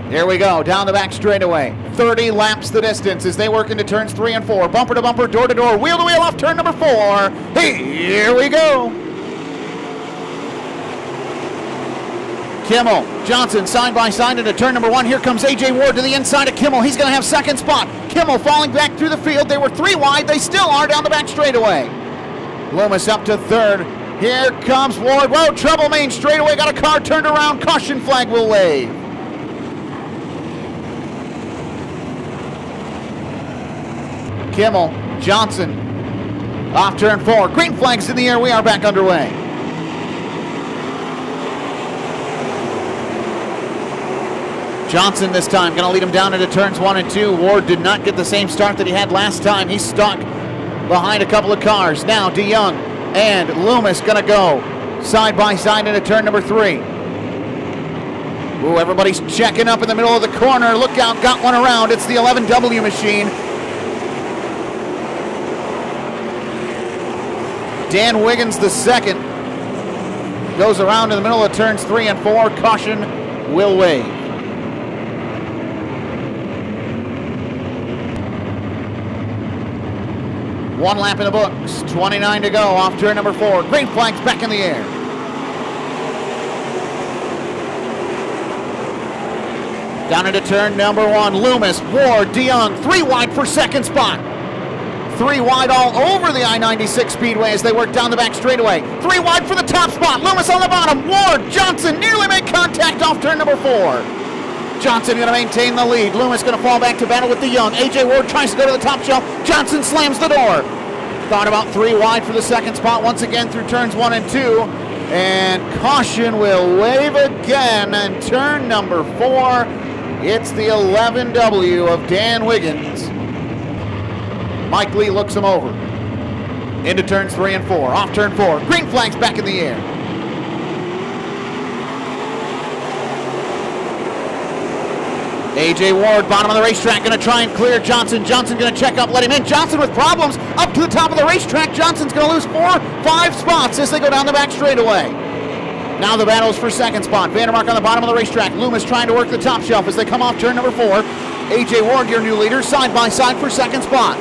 Here we go, down the back straightaway. 30 laps the distance as they work into turns 3 and 4. Bumper to bumper, door to door, wheel to wheel off turn number 4. Here we go. Kimmel, Johnson side by side into turn number 1. Here comes A.J. Ward to the inside of Kimmel. He's going to have second spot. Kimmel falling back through the field. They were 3 wide. They still are down the back straightaway. Loomis up to third. Here comes Ward. Whoa, trouble main straightaway. Got a car turned around. Caution flag will wave. Kimmel, Johnson, off turn 4. Green flags in the air. We are back underway. Johnson this time going to lead him down into turns 1 and 2. Ward did not get the same start that he had last time. He's stuck behind a couple of cars. Now DeYoung and Loomis going to go side by side into turn number 3. Ooh, everybody's checking up in the middle of the corner. Look out, got one around. It's the 11W machine. Dan Wiggins the second goes around in the middle of turns 3 and 4. Caution will wave. One lap in the books, 29 to go off turn number 4. Green flags back in the air. Down into turn number 1, Loomis, Ward, DeYoung, 3 wide for second spot. 3 wide all over the I-96 Speedway as they work down the back straightaway. 3 wide for the top spot. Loomis on the bottom. Ward, Johnson nearly made contact off turn number 4. Johnson going to maintain the lead. Loomis going to fall back to battle with DeYoung. A.J. Ward tries to go to the top shelf. Johnson slams the door. Thought about 3 wide for the second spot once again through turns 1 and 2. And caution will wave again. And turn number 4, it's the 11W of Dan Wiggins. Mike Lee looks him over. Into turns 3 and 4. Off turn 4. Green flags back in the air. A.J. Ward, bottom of the racetrack, going to try and clear Johnson. Johnson going to check up, let him in. Johnson with problems up to the top of the racetrack. Johnson's going to lose 4-5 spots as they go down the back straightaway. Now the battle is for second spot. Vandermark on the bottom of the racetrack. Loomis trying to work the top shelf as they come off turn number 4. A.J. Ward, your new leader, side by side for second spot.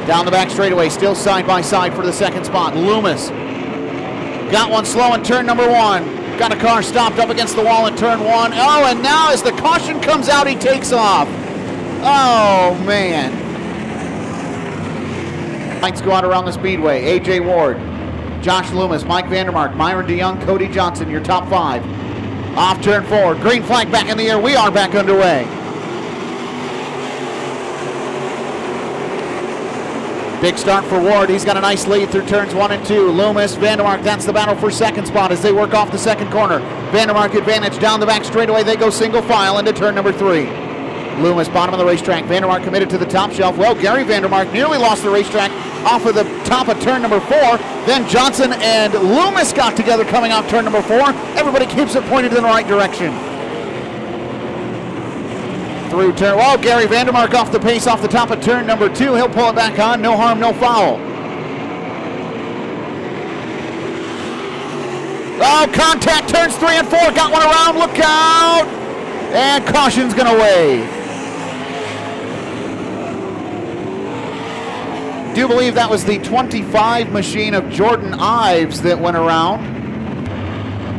Down the back straightaway, still side by side for the second spot. Loomis got one slow in turn number 1. Got a car stopped up against the wall in turn 1. Oh, and now as the caution comes out, he takes off. Oh, man. Lights go out around the speedway. A.J. Ward, Josh Loomis, Mike Vandermark, Myron DeYoung, Cody Johnson, your top 5. Off turn 4, green flag back in the air. We are back underway. Big start for Ward. He's got a nice lead through turns 1 and 2. Loomis, Vandermark, that's the battle for second spot as they work off the second corner. Vandermark advantage down the back straightaway. They go single file into turn number 3. Loomis, bottom of the racetrack. Vandermark committed to the top shelf. Well, Gary Vandermark nearly lost the racetrack off of the top of turn number 4. Then Johnson and Loomis got together coming off turn number 4. Everybody keeps it pointed in the right direction. Through turn, well, Gary Vandermark off the pace off the top of turn number 2. He'll pull it back on, no harm, no foul. Oh, contact, turns 3 and 4, got one around, look out! And caution's gonna wave. Do believe that was the 25 machine of Jordan Ives that went around.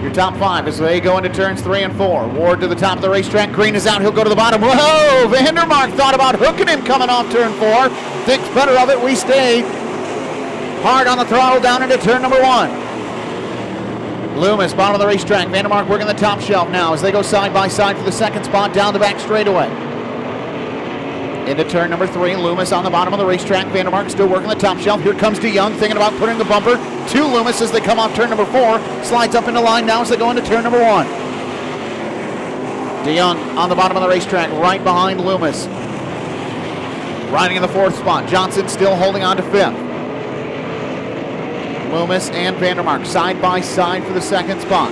Your top 5 as they go into turns 3 and 4. Ward to the top of the racetrack. Green is out. He'll go to the bottom. Whoa! Vandermark thought about hooking him coming off turn 4. Thinks better of it. We stay hard on the throttle down into turn number 1. Loomis, bottom of the racetrack. Vandermark working the top shelf now as they go side by side for the second spot down the back straightaway. Into turn number 3. Loomis on the bottom of the racetrack. Vandermark still working the top shelf. Here comes DeYoung thinking about putting the bumper to Loomis as they come off turn number 4. Slides up into line now as they go into turn number 1. DeYoung on the bottom of the racetrack right behind Loomis. Riding in the 4th spot. Johnson still holding on to 5th. Loomis and Vandermark side by side for the second spot.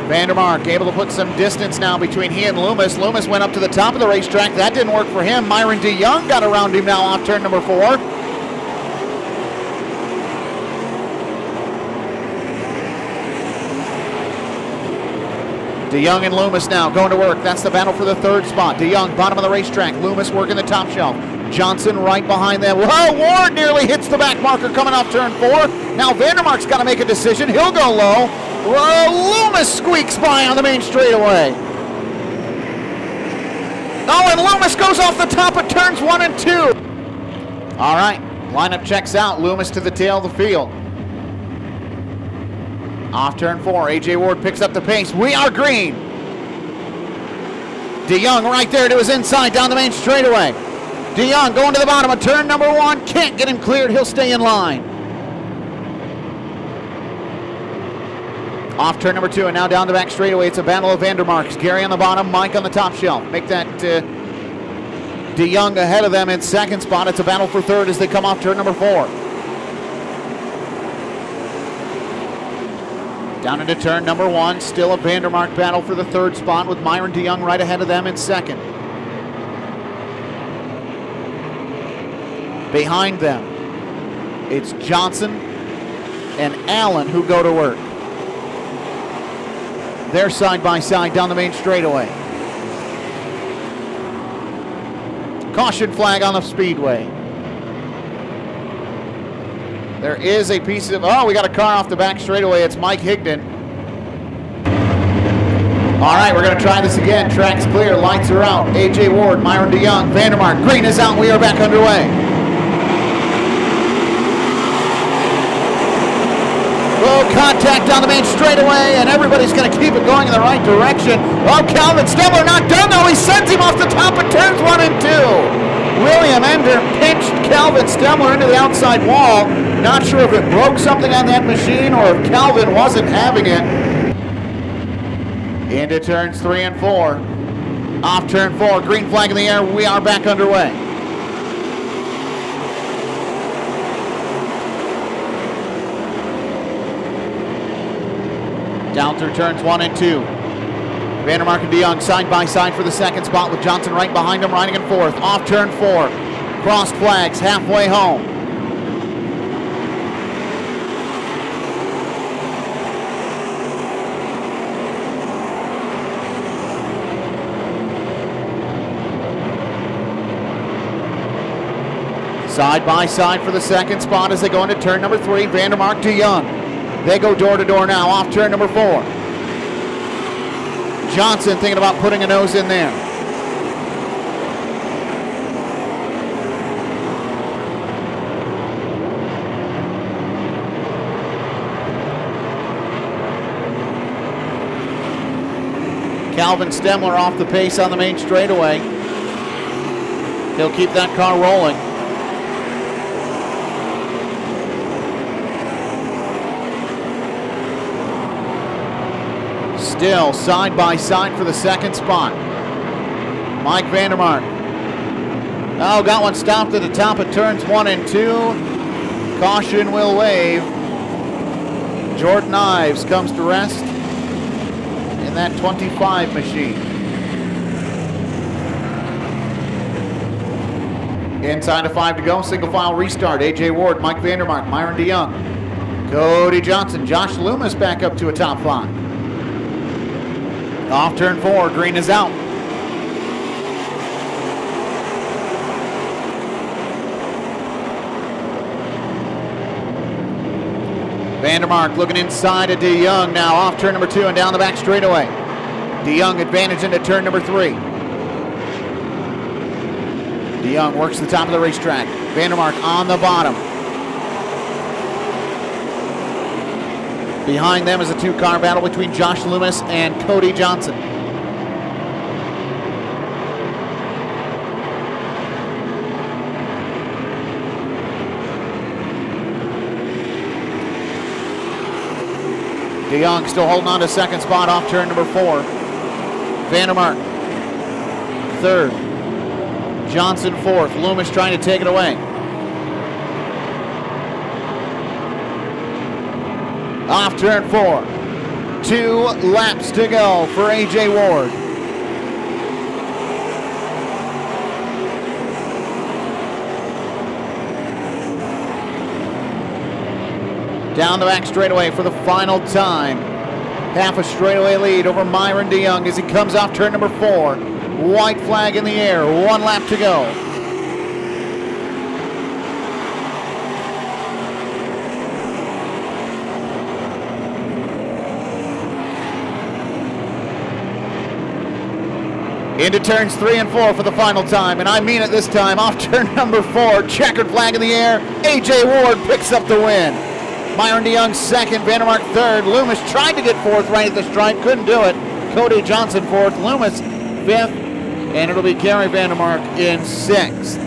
Vandermark able to put some distance now between he and Loomis. Loomis went up to the top of the racetrack. That didn't work for him. Myron DeYoung got around him now off turn number 4. DeYoung and Loomis now going to work. That's the battle for the 3rd spot. DeYoung, bottom of the racetrack. Loomis working the top shelf. Johnson right behind them. Whoa, Ward nearly hits the back marker coming off turn 4. Now Vandermark's got to make a decision. He'll go low. Whoa, Loomis squeaks by on the main straightaway. Oh, and Loomis goes off the top of turns 1 and 2. All right, lineup checks out. Loomis to the tail of the field. Off turn 4, AJ Ward picks up the pace. We are green. DeYoung right there to his inside down the main straightaway. DeYoung going to the bottom of turn number 1. Can't get him cleared. He'll stay in line. Off turn number 2 and now down the back straightaway. It's a battle of Vandermarks. Gary on the bottom, Mike on the top shelf. Make that DeYoung ahead of them in 2nd spot. It's a battle for 3rd as they come off turn number 4. Down into turn number 1. Still a Vandermark battle for the 3rd spot with Myron DeYoung right ahead of them in 2nd. Behind them, it's Johnson and Allen who go to work. They're side by side down the main straightaway. Caution flag on the speedway. There is a piece of, oh, we got a car off the back straightaway. It's Mike Higdon. All right, we're going to try this again. Track's clear, lights are out. AJ Ward, Myron DeYoung, Vandermark, green is out. We are back underway. Oh, contact down the main straightaway, and everybody's going to keep it going in the right direction. Oh, Calvin Stemler not done though. He sends him off the top of turns 1 and 2. William Ender pinched Calvin Stemler into the outside wall. Not sure if it broke something on that machine or if Calvin wasn't having it. Into turns 3 and 4. Off turn 4, green flag in the air. We are back underway. Down through turns 1 and 2. Vandermark and DeYoung side by side for the 2nd spot with Johnson right behind him, riding in 4th. Off turn 4. Crossed flags halfway home. Side by side for the 2nd spot as they go into turn number 3. Vandermark, DeYoung. They go door to door now off turn number 4. Johnson thinking about putting a nose in there. Calvin Stemler off the pace on the main straightaway. He'll keep that car rolling. Still side by side for the 2nd spot. Mike Vandermark. Oh, got one stopped at the top of turns 1 and 2. Caution will wave. Jordan Ives comes to rest in that 25 machine. Inside of 5 to go, single file restart. AJ Ward, Mike Vandermark, Myron DeYoung, Cody Johnson, Josh Loomis back up to a top 5. Off turn 4, green is out. Vandermark looking inside of DeYoung now, off turn number 2 and down the back straightaway. DeYoung advantage into turn number 3. DeYoung works the top of the racetrack. Vandermark on the bottom. Behind them is a 2-car battle between Josh Loomis and Cody Johnson. DeYoung still holding on to 2nd spot off turn number 4. Vandermark 3rd. Johnson 4th. Loomis trying to take it away. Off turn 4. 2 laps to go for A.J. Ward. Down the back straightaway for the final time. Half a straightaway lead over Myron DeYoung as he comes off turn number 4. White flag in the air, 1 lap to go. Into turns 3 and 4 for the final time, and I mean it this time. Off turn number 4, checkered flag in the air. A.J. Ward picks up the win. Myron DeYoung second, Vandermark third. Loomis tried to get fourth right at the stripe, couldn't do it. Cody Johnson fourth, Loomis fifth, and it'll be Gary Vandermark in sixth.